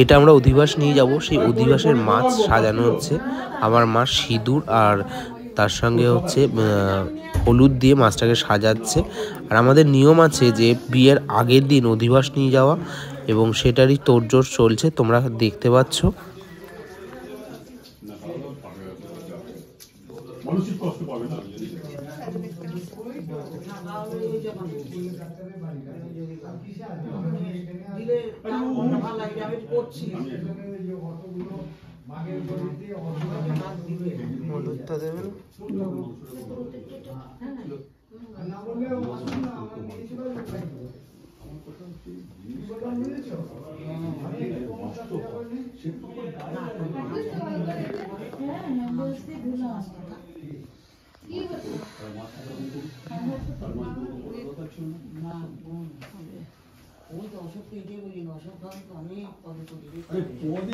এটা আমরা অধিবাস নিয়ে যাব, সেই অধিবাসের মাছ সাজানো হচ্ছে। আমার মা সিঁদুর আর তার সঙ্গে হচ্ছে হলুদ দিয়ে মাছটাকে সাজাচ্ছে। আর আমাদের নিয়ম আছে যে বিয়ের আগের দিন অধিবাস নিয়ে যাওয়া, এবং সেটারই তোড়জোড় চলছে, তোমরা দেখতে পাচ্ছ।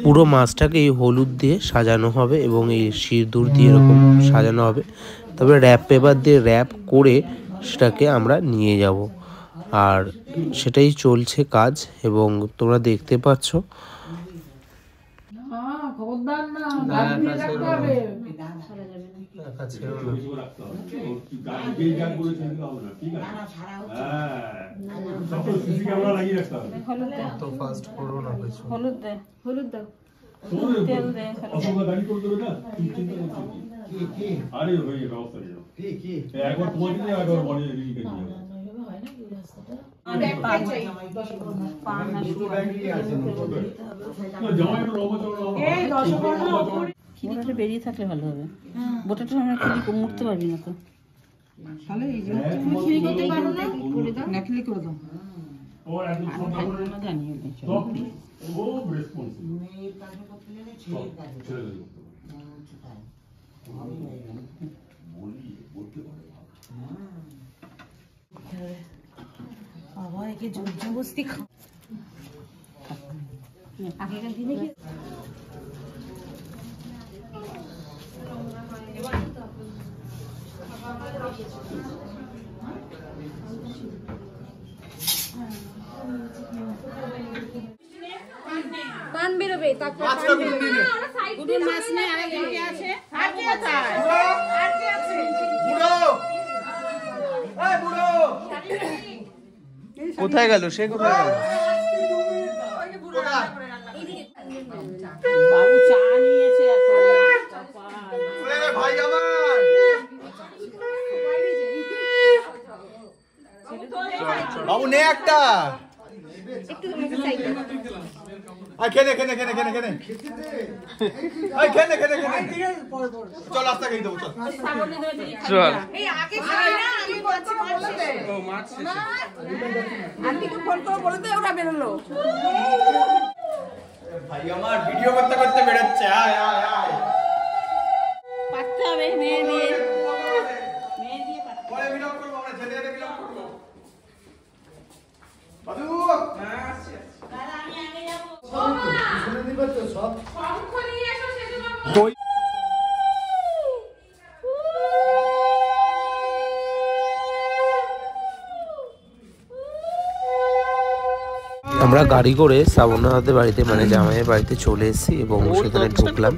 পুরো মাছটাকে এই হলুদ দিয়ে সাজানো হবে এবং এই সিঁদুর দিয়ে এরকম সাজানো হবে। তবে র্যাপ পেপার দিয়ে র্যাপ করে সেটাকে আমরা নিয়ে যাব, আর সেটাই চলছে কাজ এবং তোমরা দেখতে পাচ্ছ। বেরিয়ে থাকলে ভালো হবে। বোটাটা আমরা খুলি মুড়তে পারবি না তো, তাহলে এই যে তুমি খিলি করতে পারো না, করে দাও না, খিলি করে দাও। ওর একদম না জানিও না, ও রেসপন্সিবল মেয়ে কাজে করতে গেলে ছেলে কাজে ছেলে কাজে বলি বলতে পারে বাবা, একে জবরদস্তি খা। আগেকার দিনে কি পান বেরোবে, তারপর মাছ নেই। আর কি আছে? আর কি আছে? আর কি আছে? বুড়ো, এই বুড়ো কোথায় গেল? সে কোথায় গেল? বাবু চা নিয়েছে এখন। ভাই আমার বাবু নে একটা, খেনে খেনে খেনে খেনে খেনে খেনে খেনে খেনে চল, রাস্তা খেয়ে দেবো, চল চল। ভাই আমার ভিডিও করতে করতে বেরোচ্ছে। আয় আয় আয়, পাঠতে হবে, মেয়ে দিয়ে পরে ভিডিও করবো, আমরা ছেলে ভিডিও করবো। বাদু আমি আগে যাবো। শুনে দিবে তো সব নিয়ে এসো সেজন্য। আমরা গাড়ি করে শ্রাবণীর বাড়িতে মানে জামাইয়ের বাড়িতে চলে এসেছি এবং সেখানে ঢুকলাম।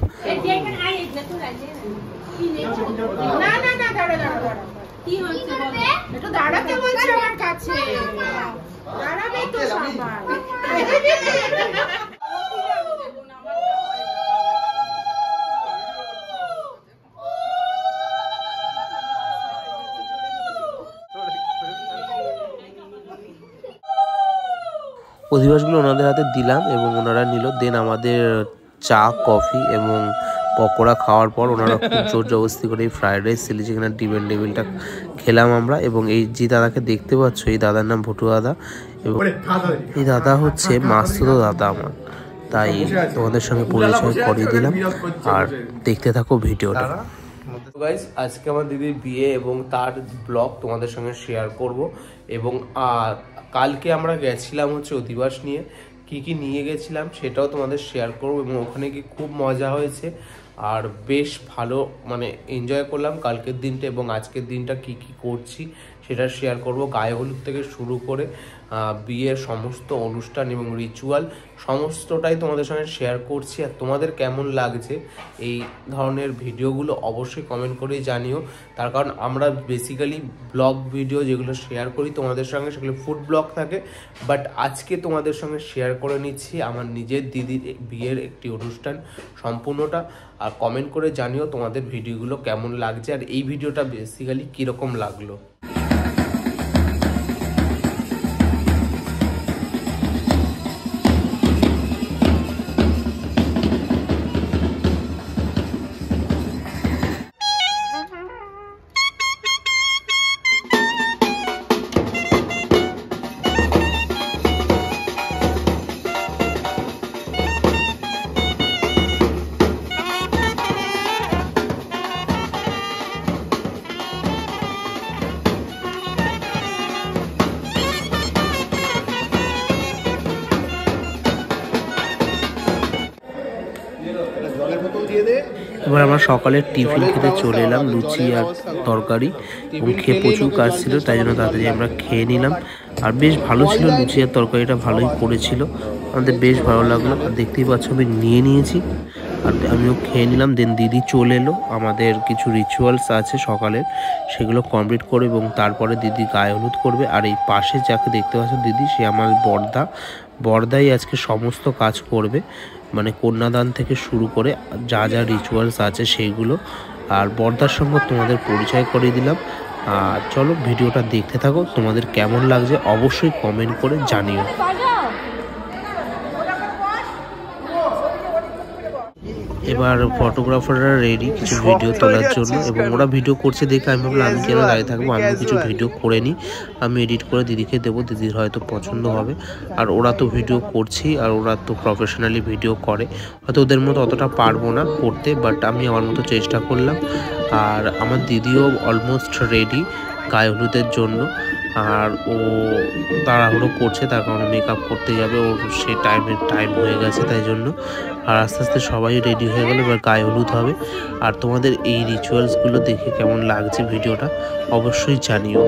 অধিবাসগুলো ওনাদের হাতে দিলাম এবং ওনারা নিল। দেন আমাদের চা, কফি এবং পকোড়া খাওয়ার পর ওনারা খুব জোর জবরদস্তি করে এই ফ্রাইড রাইস, চিলি চিকেন আর ডিমের টেবিলটা খেলাম আমরা। এবং এই যে দাদাকে দেখতে পাচ্ছ, এই দাদার নাম ভুটু দাদা, এবং এই দাদা হচ্ছে মাস্তুতো দাদা আমার, তাই তোমাদের সঙ্গে পরিচয় করিয়ে দিলাম। আর দেখতে থাকো ভিডিওটা। গাইস, আজকে আমার দিদির বিয়ে এবং তার ব্লগ তোমাদের সঙ্গে শেয়ার করব। এবং কালকে আমরা গেছিলাম হচ্ছে অধিবাস নিয়ে, কি নিয়ে গেছিলাম সেটাও তোমাদের শেয়ার করব। এবং ওখানে গিয়ে খুব মজা হয়েছে আর বেশ ভালো মানে এনজয় করলাম কালকের দিনটা, এবং আজকের দিনটা কি করছি সেটা শেয়ার করব। গায়ে হলুদ থেকে শুরু করে বিয়ের সমস্ত অনুষ্ঠান এবং রিচুয়াল সমস্তটাই তোমাদের সঙ্গে শেয়ার করছি। আর তোমাদের কেমন লাগছে এই ধরনের ভিডিওগুলো অবশ্যই কমেন্ট করেই জানিও। তার কারণ আমরা বেসিক্যালি ব্লগ ভিডিও যেগুলো শেয়ার করি তোমাদের সঙ্গে সেগুলো ফুড ব্লগ থাকে, বাট আজকে তোমাদের সঙ্গে শেয়ার করে নিচ্ছি আমার নিজের দিদির বিয়ের একটি অনুষ্ঠান সম্পূর্ণটা। আর কমেন্ট করে জানিও তোমাদের ভিডিওগুলো কেমন লাগছে আর এই ভিডিওটা বেসিক্যালি কীরকম লাগলো। এবার আমরা সকালের টিফিন খেতে চলে এলাম, লুচি আর তরকারি, এবং খেয়ে প্রচুর কাজ ছিল তাই জন্য তাড়াতাড়ি আমরা খেয়ে নিলাম। আর বেশ ভালো ছিল, লুচি আর তরকারিটা ভালোই করেছিল, আমাদের বেশ ভালো লাগলো। আর দেখতেই পাচ্ছ আমি নিয়ে নিয়েছি আর আমিও খেয়ে নিলাম। দেন দিদি চলে এলো, আমাদের কিছু রিচুয়ালস আছে সকালের সেগুলো কমপ্লিট করে এবং তারপরে দিদি গায়ে হলুদ করবে। আর এই পাশে যাকে দেখতে পাচ্ছ দিদি, সে আমার বড়দাই আজকে সমস্ত কাজ করবে, মানে কন্যাদান থেকে শুরু করে যা যা রিচুয়ালস আছে সেইগুলো। আর বড়দার সঙ্গে তোমাদের পরিচয় করিয়ে দিলাম। আর চলো ভিডিওটা দেখতে থাকো, তোমাদের কেমন লাগছে অবশ্যই কমেন্ট করে জানিও। এবার ফটোগ্রাফাররা রেডি কিছু ভিডিও তোলার জন্য, এবং ওরা ভিডিও করছে দেখে আমি ভাবলাম আমি কেন দাঁড়িয়ে থাকবো, আমিও কিছু ভিডিও করে নিই, আমি এডিট করে দিদিকে দেবো, দিদির হয়তো পছন্দ হবে। আর ওরা তো ভিডিও করছেই, আর ওরা তো প্রফেশনালি ভিডিও করে, হয়তো ওদের মতো অতটা পারবো না করতে, বাট আমি আমার মতো চেষ্টা করলাম। আর আমার দিদিও অলমোস্ট রেডি গায়ে হলুদের জন্য, আর ও তাড়াহুড়ো করছে তার কারণে মেকআপ করতে যাবে, ওর সেই টাইম হয়ে গেছে তাই জন্য। আর আস্তে আস্তে সবাই রেডি হয়ে গেল, এবার গায়ে হলুদ হবে। আর তোমাদের এই রিচুয়ালসগুলো দেখে কেমন লাগছে ভিডিওটা অবশ্যই জানিও।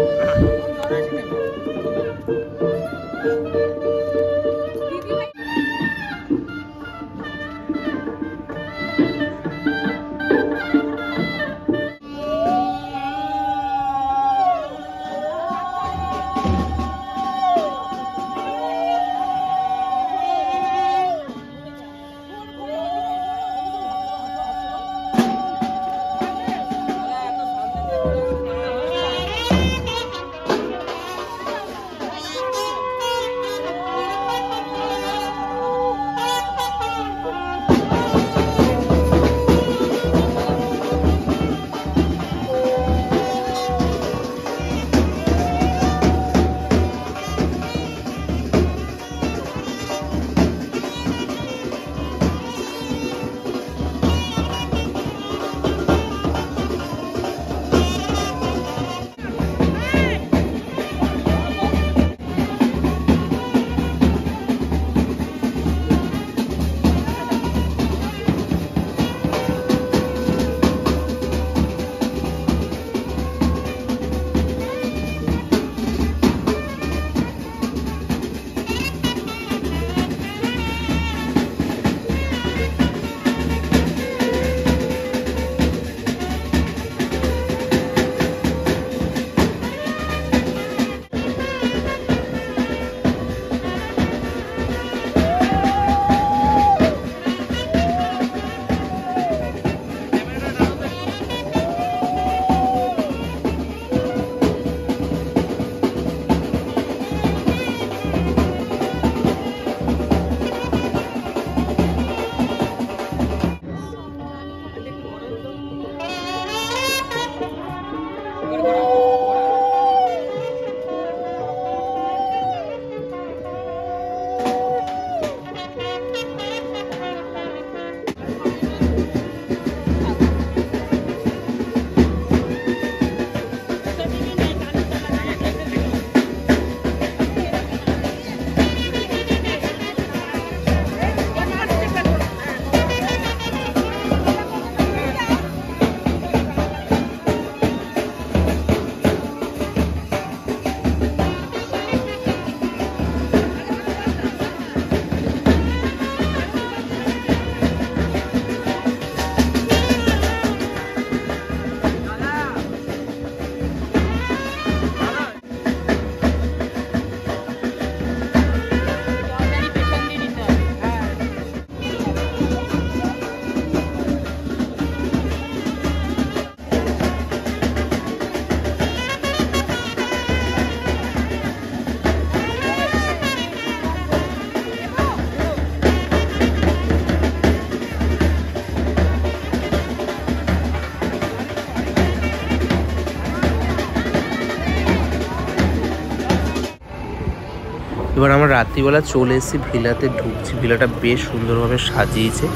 এবার আমরা রাত্রিবেলা চলে এসেছি ভিলাতে, ঢুকছি। ভিলাটা বেশ সুন্দরভাবে সাজিয়েছে।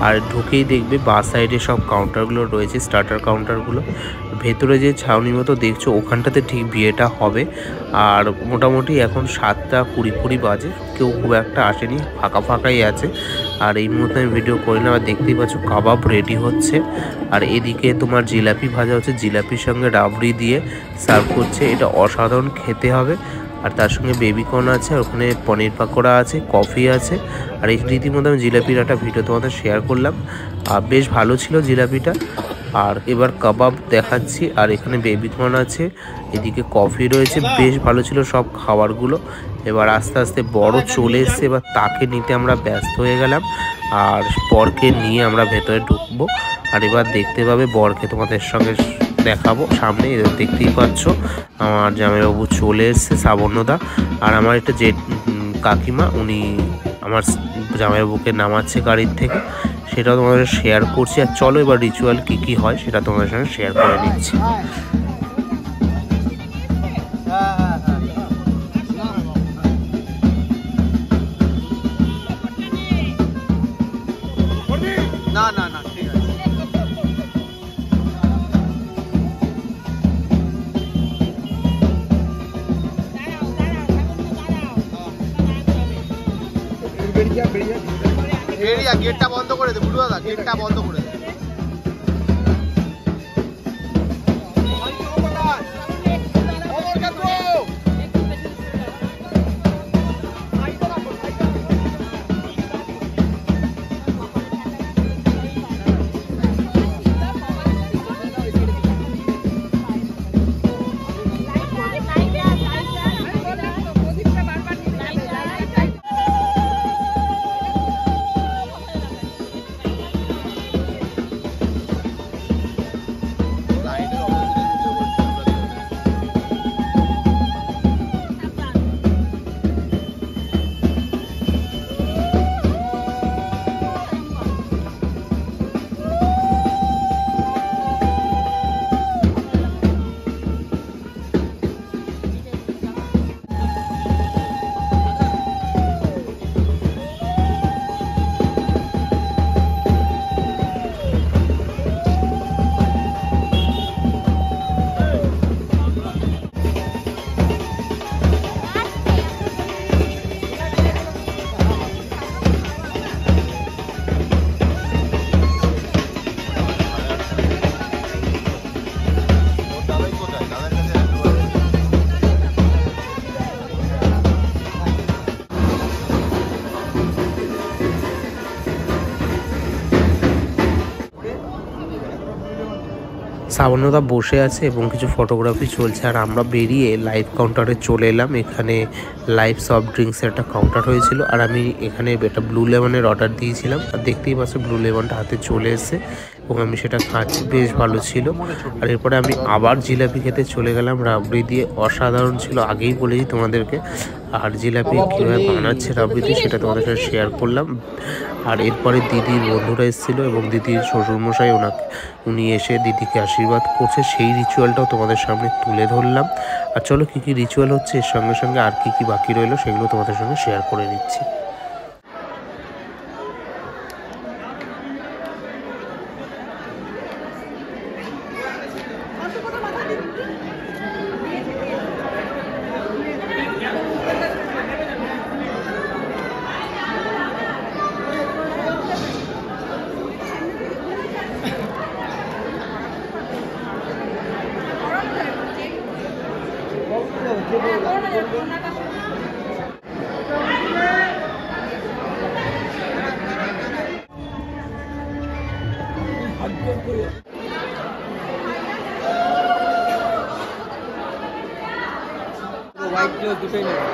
আর ঢুকেই দেখবে বাঁ সাইডে সব কাউন্টারগুলো রয়েছে, স্টার্টার কাউন্টারগুলো। ভেতরে যে ছাউনির মতো দেখছো ওখানটাতে ঠিক বিয়েটা হবে। আর মোটামুটি এখন 7:20 বাজে, কেউ খুব একটা আসেনি, ফাঁকা ফাঁকাই আছে। আর এই মুহূর্তে আমি ভিডিও করিলাম। আর দেখতেই পাচ্ছ কাবাব রেডি হচ্ছে। আর এদিকে তোমার জিলাপি ভাজা হচ্ছে, জিলাপির সঙ্গে রাবড়ি দিয়ে সার্ভ করছে। এটা অসাধারণ খেতে হবে। আর তার সঙ্গে বেবিকর্ন আছে, আর ওখানে পনির পাকোড়া আছে, কফি আছে। আর এই রীতিমতো আমি জিলাপির একটা ভিডিও তোমাদের শেয়ার করলাম। আর বেশ ভালো ছিল জিলাপিটা। আর এবার কাবাব দেখাচ্ছি। আর এখানে বেবিকর্ন আছে, এদিকে কফি রয়েছে। বেশ ভালো ছিল সব খাবারগুলো। এবার আস্তে আস্তে বড় চলে এসছে, এবার তাকে নিতে আমরা ব্যস্ত হয়ে গেলাম। আর বরকে নিয়ে আমরা ভেতরে ঢুকবো। আর এবার দেখতে পাবে বরকে তোমাদের সঙ্গে দেখাবো সামনে। দেখতেই পাচ্ছ আমার জামাইবাবু চলে এসছে, শ্রাবণ্যদা। আর আমার একটা যে কাকিমা, উনি আমার জামাইবাবুকে নামাচ্ছে গাড়ির থেকে, সেটাও তোমাদের শেয়ার করছি। আর চলো এবার রিচুয়াল কি কি হয় সেটা তোমাদের সঙ্গে শেয়ার করে নিচ্ছি। না না না, ঠিক আছে। বেরিয়া গেটটা বন্ধ করে দে, বুড়ো দাদা, গেটটা বন্ধ করে দে। শ্রাবণ্যদা বসে আছে এবং কিছু ফটোগ্রাফি চলছে। আর আমরা বেরিয়ে লাইভ কাউন্টারে চলে এলাম। এখানে লাইভ সফট ড্রিঙ্কসের একটা কাউন্টার হয়েছিল। আর আমি এখানে একটা ব্লু লেমনের অর্ডার দিয়েছিলাম। আর দেখতেই পাচ্ছ ব্লু লেমনটা হাতে চলে এসেছে এবং আমি সেটা খাচ্ছি, বেশ ভালো ছিল। আর এরপরে আমি আবার জিলাপি খেতে চলে গেলাম রাবড়ি দিয়ে। অসাধারণ ছিল, আগেই বলেছি তোমাদেরকে। আর জিলাপি কীভাবে বানাচ্ছে রাবড়ি দিয়ে সেটা তোমাদের সাথে শেয়ার করলাম। আর এরপরে দিদির বন্ধুরা এসেছিলো এবং দিদির শ্বশুরমশাই উনি এসে দিদিকে আশীর্বাদ করছে, সেই রিচুয়ালটাও তোমাদের সামনে তুলে ধরলাম। আর চলো কী কী রিচুয়াল হচ্ছে এর সঙ্গে সঙ্গে আর কী কী বাকি রইলো সেগুলো তোমাদের সঙ্গে শেয়ার করে নিচ্ছি। হোয়াইট গুলো দুটোই নেবে,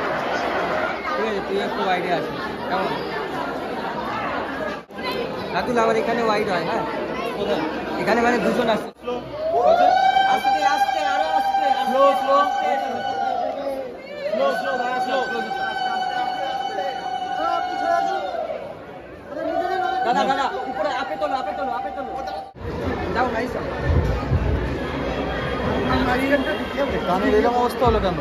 ঠিক আছে? তুই একটু হোয়াইটে আসবি, কেমন? রাতুল আমার এখানে হোয়াইট হয়, হ্যাঁ এখানে মানে দুজন আসছে। আস্তে আস্তে আরো আস্তে, স্লো স্লো স্লো স্লো ভাড়া স্লো। দাদা দাদা উপরে আপে তোলো, আপে তোলো, আপে তোলো, যাও নাইস। এরকম অবস্থা হলো কেন?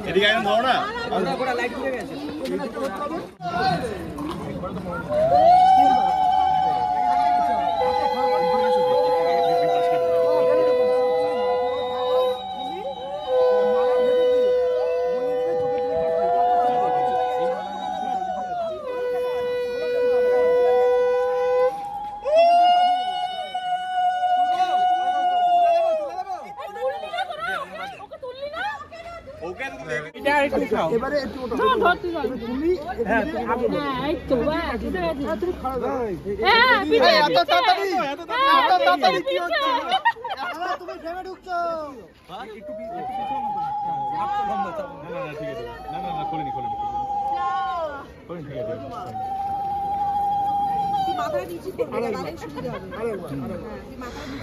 এদিকে আইন ধরো না লাইট ঘুরে গেছে এবারে একটু তুমি এই তো তুমি খারাপ এত তাড়াতাড়ি কি হচ্ছে তুমি ফ্রেমে ঢুকছো একটু ঠিক আছে না খোলেনি ঠিক আছে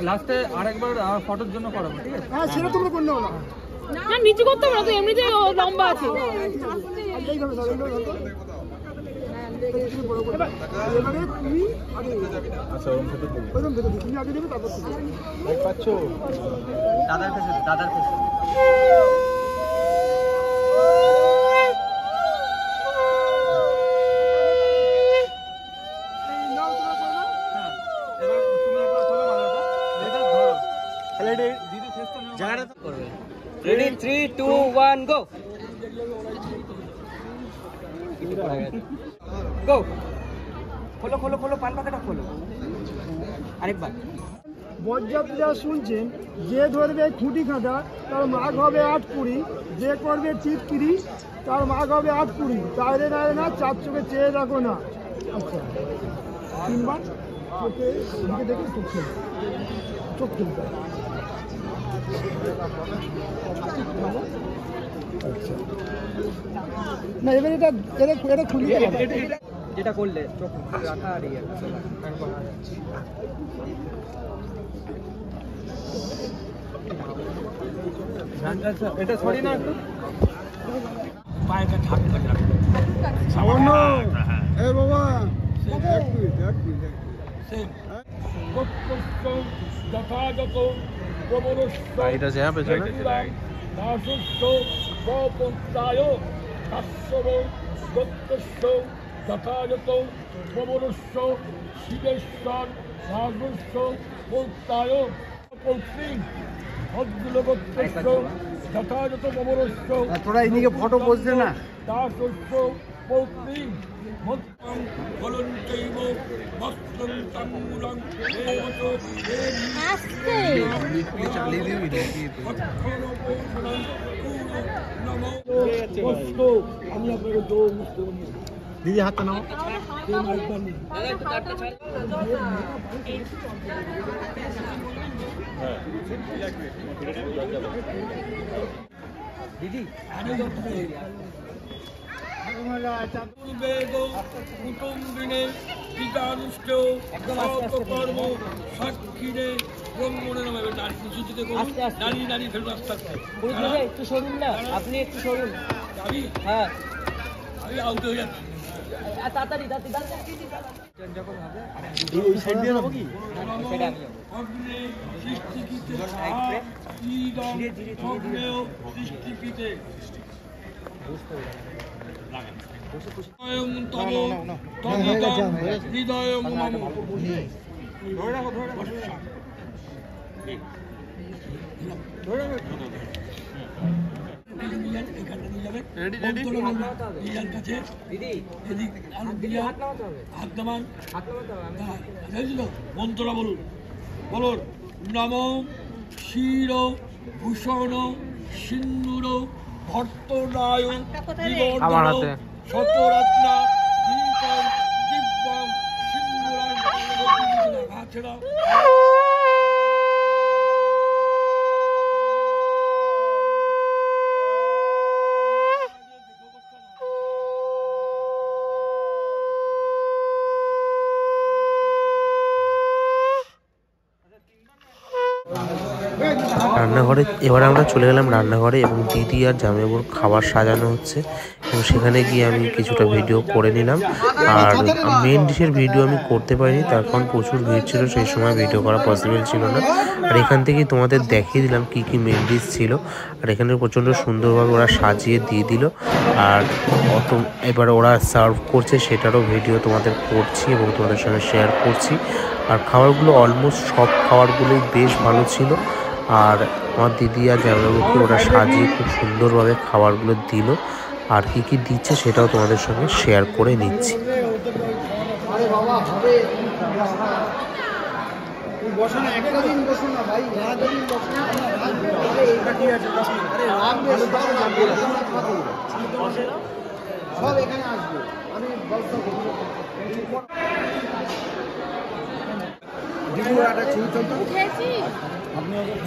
লাস্টে আরেকবার ফটোর জন্য করাবো ঠিক আছে হ্যাঁ সেটা তোমরা করলে না না নিচে করতে হবে না তো এমনিতে লম্বা আছে এবারে তুমি আগে আচ্ছা ওরকম সেটা দিই ওরকম ভেতর তুমি আগে দেবে তারপর তুমি লাইক পাচ্ছো দাদার কাছে Ready, 3, 2, 1, go. Go. খোলো পান পাকাটা খোলো আরেকবার বরযাত্রীরা শুনছেন যে ধরবে খুঁটি খাঁটা তার মাঘ হবে 8-20, যে করবে টিটকিরি তার মাঘ হবে 8-20, তাইরে না চার চোখে চেয়ে রাখো না। আচ্ছা 3 বার চোখে দিকে দেখে চোখ খুলতে না এবার এটা খুলিয়ে যেটা করলে চোখ রাখা আর ইয়ে এটা সরি না একটু পায়েটা ঠাক্কা সামান্য এ বাবা এক মিনিট লাইট আছে হ্যাঁ পেছনে যথাযথ প্রবরস্য শিবেশ্বর রাজস্য পৌত্রায় পৌত্রী ভদ্রলোকস্য যথাযথ প্রবরস্য তোরা এদিকে ফটো বসছে না দাসস্য পৌত্রী মত্তং ফলঞ্চৈব বস্ত্রং তাম্বূলং দেবত দেবী আস্তে আমি আপনাকে দৌড় দিদি হাতটা নাও দিদি বেদো কুটুম্বিনে পিতানুষ্ঠেয় সর্বকর্ম সাক্ষীরে ব্রহ্মণে নামে নারী নিচুতে নারী নারী ফেরত আস্তে আস্তে একটু সরুন না, আপনি একটু সরুন। আমি হ্যাঁ আমি আউট হয়ে যাচ্ছি। তাড়াতাড়ি যখন হবে সেটা আমি অগ্নে সৃষ্টিকৃতে ঈদং অগ্নেয় সৃষ্টিকৃতে তব তদিদং হৃদয়ং মম। মন্ত্রটা বলুন বলুন। নম ক্ষীর ভূষণ সিন্দুর ভর্তনায় বিবর্ধন শতরত্না দীপং দিব্যং সিন্দুরাং ছেড়া। রান্নাঘরে এবারে আমরা চলে গেলাম রান্নাঘরে এবং দিদি আর জামাইবাবুর খাবার সাজানো হচ্ছে এবং সেখানে গিয়ে আমি কিছুটা ভিডিও করে নিলাম। আর মেন ডিশের ভিডিও আমি করতে পারিনি, তার কারণ প্রচুর ভিড় ছিল, সেই সময় ভিডিও করা পসিবল ছিল না। আর এখান থেকেই তোমাদের দেখিয়ে দিলাম কি কি মেন ডিশ ছিল। আর এখানে প্রচণ্ড সুন্দরভাবে ওরা সাজিয়ে দিয়ে দিল। আর এবার ওরা সার্ভ করছে সেটারও ভিডিও তোমাদের করছি এবং তোমাদের সঙ্গে শেয়ার করছি। আর খাবারগুলো অলমোস্ট সব খাবারগুলোই বেশ ভালো ছিল। আর আমার দিদি আর জামাইবাবুকে ওরা সাজিয়ে খুব সুন্দরভাবে খাবারগুলো দিল। আর কি কি দিচ্ছে সেটাও তোমাদের সঙ্গে শেয়ার করে নিচ্ছি।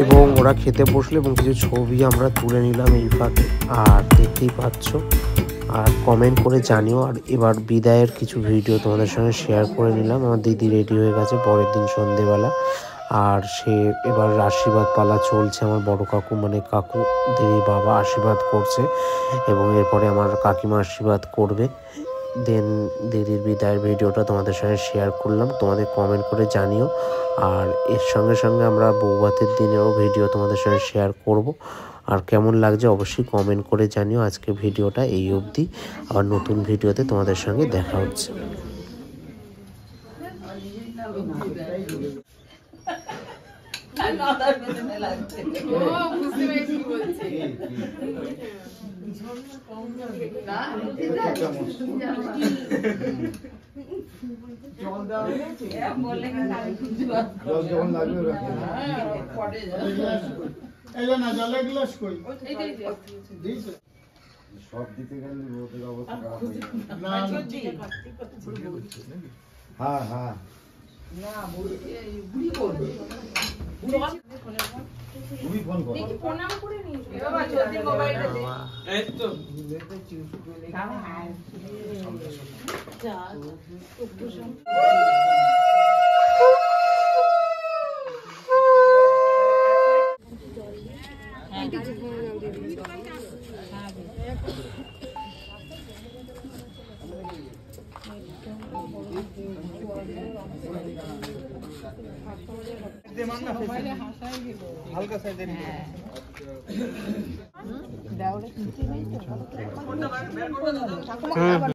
এবং ওরা খেতে বসলো এবং কিছু ছবি আমরা তুলে নিলাম এই ফাঁকে। আর দেখতেই পাচ্ছ, আর কমেন্ট করে জানিও। আর এবার বিদায়ের কিছু ভিডিও তোমাদের সঙ্গে শেয়ার করে নিলাম। আমার দিদি রেডি হয়ে গেছে পরের দিন সন্ধেবেলা। আর সে এবার আশীর্বাদ পালা চলছে। আমার বড় কাকু মানে কাকু দিদির বাবা আশীর্বাদ করছে এবং এরপরে আমার কাকিমা আশীর্বাদ করবে। দেন দিদির বিদায়ের ভিডিওটা তোমাদের সঙ্গে শেয়ার করলাম, তোমাদের কমেন্ট করে জানিও। আর এর সঙ্গে সঙ্গে আমরা বৌভাতের দিনেরও ভিডিও তোমাদের সঙ্গে শেয়ার করব। আর কেমন লাগছে অবশ্যই কমেন্ট করে জানিও। আজকে ভিডিওটা এই অবধি, আবার নতুন ভিডিওতে তোমাদের সঙ্গে দেখা হচ্ছে। সব দিতে গেলে রোদের অবস্থা খারাপ হয়ে যাবে। হ্যাঁ হ্যাঁ তুমি ফোন করো। হালকা সাইজের